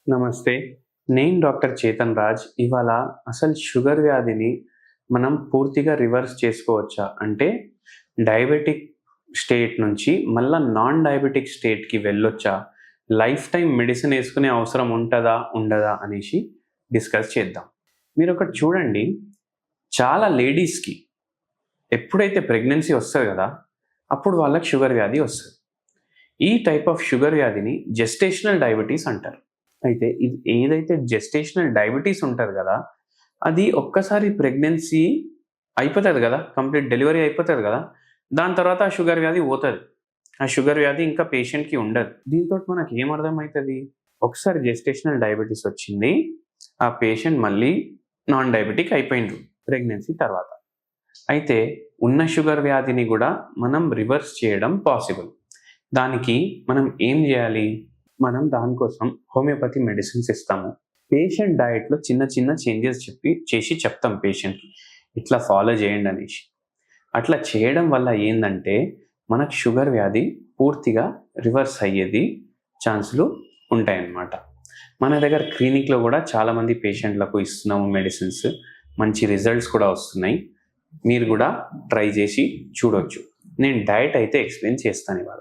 నమస్తే. నేను డాక్టర్ చేతన్ రాజ్. ఇవాళ అసలు షుగర్ వ్యాధిని మనం పూర్తిగా రివర్స్ చేసుకోవచ్చా? అంటే డయాబెటిక్ స్టేట్ నుంచి మళ్ళా నాన్ డయాబెటిక్ స్టేట్‌కి వెళ్ళొచ్చా? లైఫ్ టైమ్ మెడిసిన్ యేసుకునే అవసరం ఉంటదా? ఉండదా? అనేసి డిస్కస్ చేద్దాం. మీరొకటి చూడండి, చాలా లేడీస్‌కి ఎప్పుడైతే ప్రెగ్నెన్సీ వస్తది గదా! అప్పుడు వాళ్ళకి షుగర్ వ్యాధి వస్తది. ఈ టైప్ ఆఫ్ షుగర్ వ్యాధిని జెస్టేషనల్ డయాబెటీస్ అంటారు. అయితే ఇది ఏదైతే జెస్టేషనల్ డయాబెటీస్ ఉంటది గదా! అది ఒక్కసారి ప్రెగ్నెన్సీ అయిపోతది గదా! కంప్లీట్ డెలివరీ అయిపోతది గదా! దాని తర్వాత ఆ షుగర్ వ్యాధి పోతది. ఆ షుగర్ వ్యాధి ఇంకా పేషెంట్‌కి ఉండదు. దీనితోటి మనకి ఏం అర్థమైతది? ఒకసారి జెస్టేషనల్ డయాబెటీస్ వచ్చింది. ఆ పేషెంట్ మళ్ళీ నాన్ డయాబెటిక్ అయిపోయిండ్రు ప్రెగ్నెన్సీ తర్వాత. అయితే ఉన్న షుగర్ వ్యాధిని గూడా మనం రివర్స్ చేయడం పాసిబుల్. దానికి మనం ఏం జేయాలి? మనం దానికోసం హోమియోపతి మెడిసిన్స్ ఇస్తాము. పేషెంట్ డైట్‌లో చిన్న చిన్న చేంజెస్ చేసి చెప్తాం పేషెంట్‌కి. ఇట్లా ఫాలో చేయండి అనేసి. అట్లా చేయడం వల్ల ఏందంటే, మనకు షుగర్ వ్యాధి పూర్తిగా రివర్స్ అయ్యేది ఛాన్సులు ఉంటాయన్నమాట. మన దగ్గర క్లినిక్‌లో గూడా చాలామంది పేషెంట్‌లకు ఇస్తున్నాము మెడిసిన్స్. మంచి రిజల్ట్స్ కూడా వస్తున్నాయి. మీరు గూడా ట్రై చేసి చూడొచ్చు. నేను డైట్ అయితే ఎక్స్‌ప్లెయిన్ చేస్తాను ఇవాళ.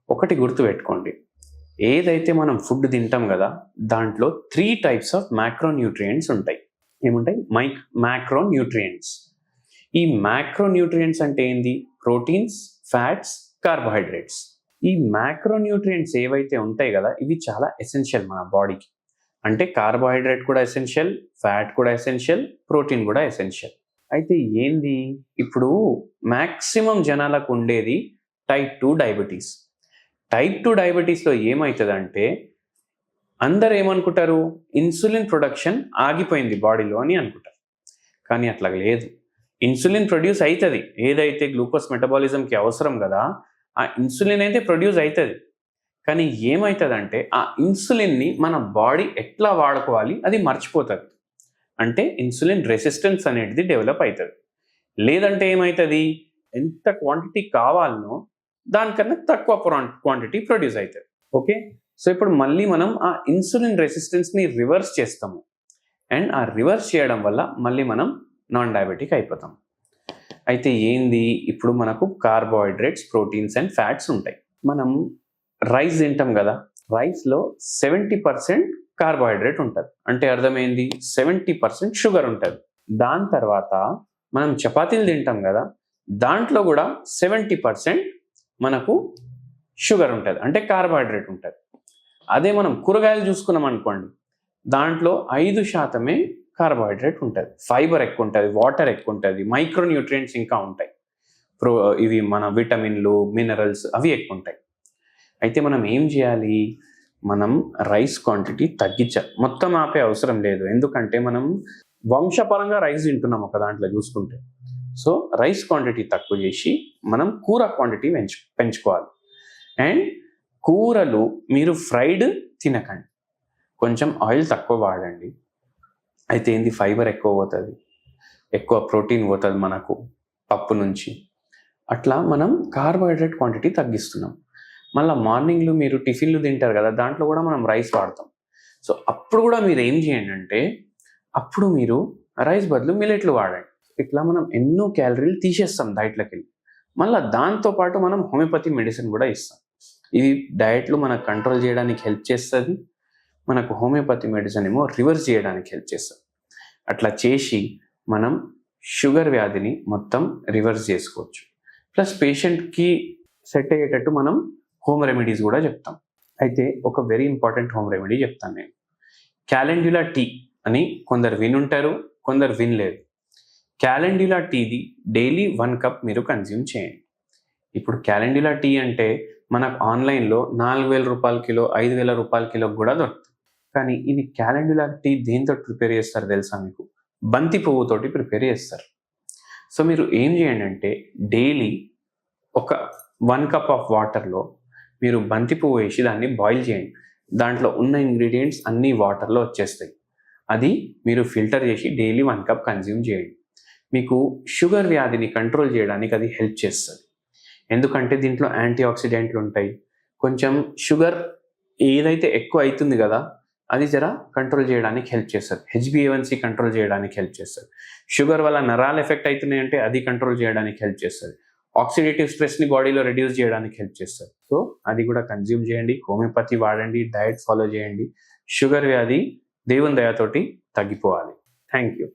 ఒకటి గుర్తుపెట్టుకోండి. ఏదైతే మనం ఫుడ్ తింటాం గదా! దాంట్లో 3 టైప్స్ ఆఫ్ మ్యాక్రోన్యూట్రియంట్స్ ఉంటాయి. ఏముంటాయి? మ్యాక్రోన్యూట్రియంట్స్. ఈ మ్యాక్రోన్యూట్రియంట్స్ అంటే ఏంది? Proteins, fats, carbohydrates. ఈ మ్యాక్రోన్యూట్రియంట్స్ ఏవైతే ఉంటాయి గదా! ఇవి చాలా ఎసెన్షియల్ మన బాడీకి. అంటే కార్బోహైడ్రేట్ కూడా ఎసెన్షియల్, ఫ్యాట్ కూడా ఎసెన్షియల్, ప్రోటీన్ కూడా ఎసెన్షియల్. అయితే ఏంది? ఇప్పుడు మాక్సిమం జనాలకు ఉండేది టైప్ 2 డయాబెటీస్. టైప్ 2 డయాబెటీస్‌లో ఏమైతదంటే, అందరూ ఏమనుకుంటారు? ఇన్సులిన్ ప్రొడక్షన్ ఆగిపోయింది బాడీలో అని అనుకుంటారు. కానీ అట్లా లేదు. ఇన్సులిన్ ప్రొడ్యూస్ అయితది. ఏదైతే గ్లూకోజ్ మెటబాలిజంకి అవసరం గదా! ఆ ఇన్సులిన్ అయితే ప్రొడ్యూస్ అయితది. కానీ ఏమైతదంటే, ఆ ఇన్సులిన్‌ని మన బాడీ ఎట్లా వాడుకోవాలి అది మర్చిపోతది. అంటే ఇన్సులిన్ రెసిస్టెన్స్ అనేది డెవలప్ అయితది. లేదంటే ఏమైతది? ఎంత క్వాంటిటీ కావాలనో దానికన్నా తక్కువ క్వాంటిటీ ప్రొడ్యూస్ అయితది. ఓకే. సో, ఇప్పుడు మళ్ళీ మనం ఆ ఇన్సులిన్ రెసిస్టెన్స్‌ని రివర్స్ చేస్తాము. అండ్ ఆ రివర్స్ చేయడం వల్ల మళ్ళీ మనం నాన్ డయాబెటిక్ అయిపోతాం. అయితే ఏంది? ఇప్పుడు మనకు కార్బోహైడ్రేట్స్, ప్రోటీన్స్ అండ్ ఫ్యాట్స్ ఉంటాయి. మనం రైస్ తింటాం గదా! రైస్‌లో 70% కార్బోహైడ్రేట్ ఉంటది. అంటే అర్థమైంది? 70% షుగర్ ఉంటది. దాని తర్వాత మనం చపాతీలు తింటాం గదా! దాంట్లో గూడా 70% మనకు షుగర్ ఉంటది. అంటే కార్బోహైడ్రేట్ ఉంటది. అదే మనం కూరగాయలు చూసుకున్నామనుకోండి, దాంట్లో 5% కార్బోహైడ్రేట్ ఉంటది. ఫైబర్ ఎక్కువుంటది, వాటర్ ఎక్కువుంటది, మైక్రో న్యూట్రియంట్స్ ఇంకా ఉంటాయి. ఇవి మన విటమిన్‌లు, మినరల్స్ అవి ఎక్కువుంటాయి. అయితే మనం ఏం జేయాలి? మనం రైస్ క్వాంటిటీ తగ్గించాలి. మొత్తం ఆపే అవసరం లేదు. ఎందుకంటే మనం వంశపరంగా రైస్ తింటున్నాం ఒక దాంట్లో చూసుకుంటే. సో, రైస్ క్వాంటిటీ తక్కువ చేసి మనం కూర క్వాంటిటీ పెంచుకోవాలి. అండ్ కూరలు మీరు ఫ్రైడ్ తినకండి. కొంచెం ఆయిల్ తక్కువ వాడండి. అయితే ఏంది? ఫైబర్ ఎక్కువ పోతది. ఎక్కువ ప్రోటీన్ పోతది మనకు పప్పు నుంచి. అట్లా మనం కార్బోహైడ్రేట్ క్వాంటిటీ తగ్గిస్తున్నాం. మళ్ళా మార్నింగ్‌లో మీరు టిఫిన్‌లు తింటారు గదా! దాంట్లో గూడా మనం రైస్ వాడతాం. సో, అప్పుడు గూడా మీరు ఏం చేయండంటే, అప్పుడు మీరు రైస్ బదులు మిల్లెట్‌లు వాడండి. ఇట్లా మనం ఎన్నో క్యాలరీలు తీసేస్తాం డైట్‌లోకెళ్ళి. మళ్ళా దాంతో పాటు మనం హోమియోపతి మెడిసిన్ గూడా ఇస్తాం. ఇది డైట్‌లో మనకు కంట్రోల్ చేయడానికి హెల్ప్ చేస్తది. మనకు హోమియోపతి మెడిసిన్ ఏమో రివర్స్ చేయడానికి హెల్ప్ చేస్తది. అట్లా చేసి మనం షుగర్ వ్యాధిని మొత్తం రివర్స్ చేసుకోవచ్చు. ప్లస్ పేషెంట్‌కి సెట్ అయ్యేటట్టు మనం హోమ్ రెమెడీస్ గూడా చెప్తాం. అయితే ఒక వెరీ ఇంపార్టెంట్ హోమ్ రెమెడీ చెప్తాను నేను. క్యాలెండ్యులా టీ అని కొందరు వినుంటారు, కొందరు వినలేదు. క్యాలెండ్యులా టీది డైలీ 1 కప్ మీరు కన్జ్యూమ్ చేయండి. ఇప్పుడు క్యాలెండ్యులా టీ అంటే మనకు ఆన్‌లైన్‌లో రూ. 4,000 కిలో, రూ. 5,000 కిలోకి గూడా దొరుకుతుంది. కానీ ఇది క్యాలెండ్యులా టీ దేనితోటి ప్రిపేర్ చేస్తారో తెలుసా మీకు? బంతి పువ్వుతోటి ప్రిపేర్ చేస్తారు. సో, మీరు ఏం చేయండంటే డైలీ ఒక 1 కప్ ఆఫ్ వాటర్‌లో మీరు బంతి పువ్వు వేసి దాన్ని బాయిల్ చేయండి. దాంట్లో ఉన్న ఇంగ్రీడియెంట్స్ అన్నీ వాటర్‌లో వచ్చేస్తాయి. అది మీరు ఫిల్టర్ చేసి డైలీ 1 కప్ కన్జ్యూమ్ చేయండి. మీకు షుగర్ వ్యాధిని కంట్రోల్ చేయడానికి అది హెల్ప్ చేస్తది. ఎందుకంటే దీంట్లో యాంటీ ఆక్సిడెంట్లు ఉంటాయి. కొంచెం షుగర్ ఏదైతే ఎక్కువ అయితుంది గదా! అది జర కంట్రోల్ చేయడానికి హెల్ప్ చేస్తుంది. హెచ్బిఏవన్సీ కంట్రోల్ చేయడానికి హెల్ప్ చేస్తుంది. షుగర్ వల్ల నరాలు ఎఫెక్ట్ అవుతున్నాయంటే అది కంట్రోల్ చేయడానికి హెల్ప్ చేస్తుంది. ఆక్సిడేటివ్ స్ట్రెస్ని బాడీలో రెడ్యూస్ చేయడానికి హెల్ప్ చేస్తుంది. సో అది కూడా కన్జ్యూమ్ చేయండి. హోమియోపతి వాడండి, డయట్ ఫాలో చేయండి. షుగర్ వ్యాధి దేవుని దయతోటి తగ్గిపోవాలి. Thank you.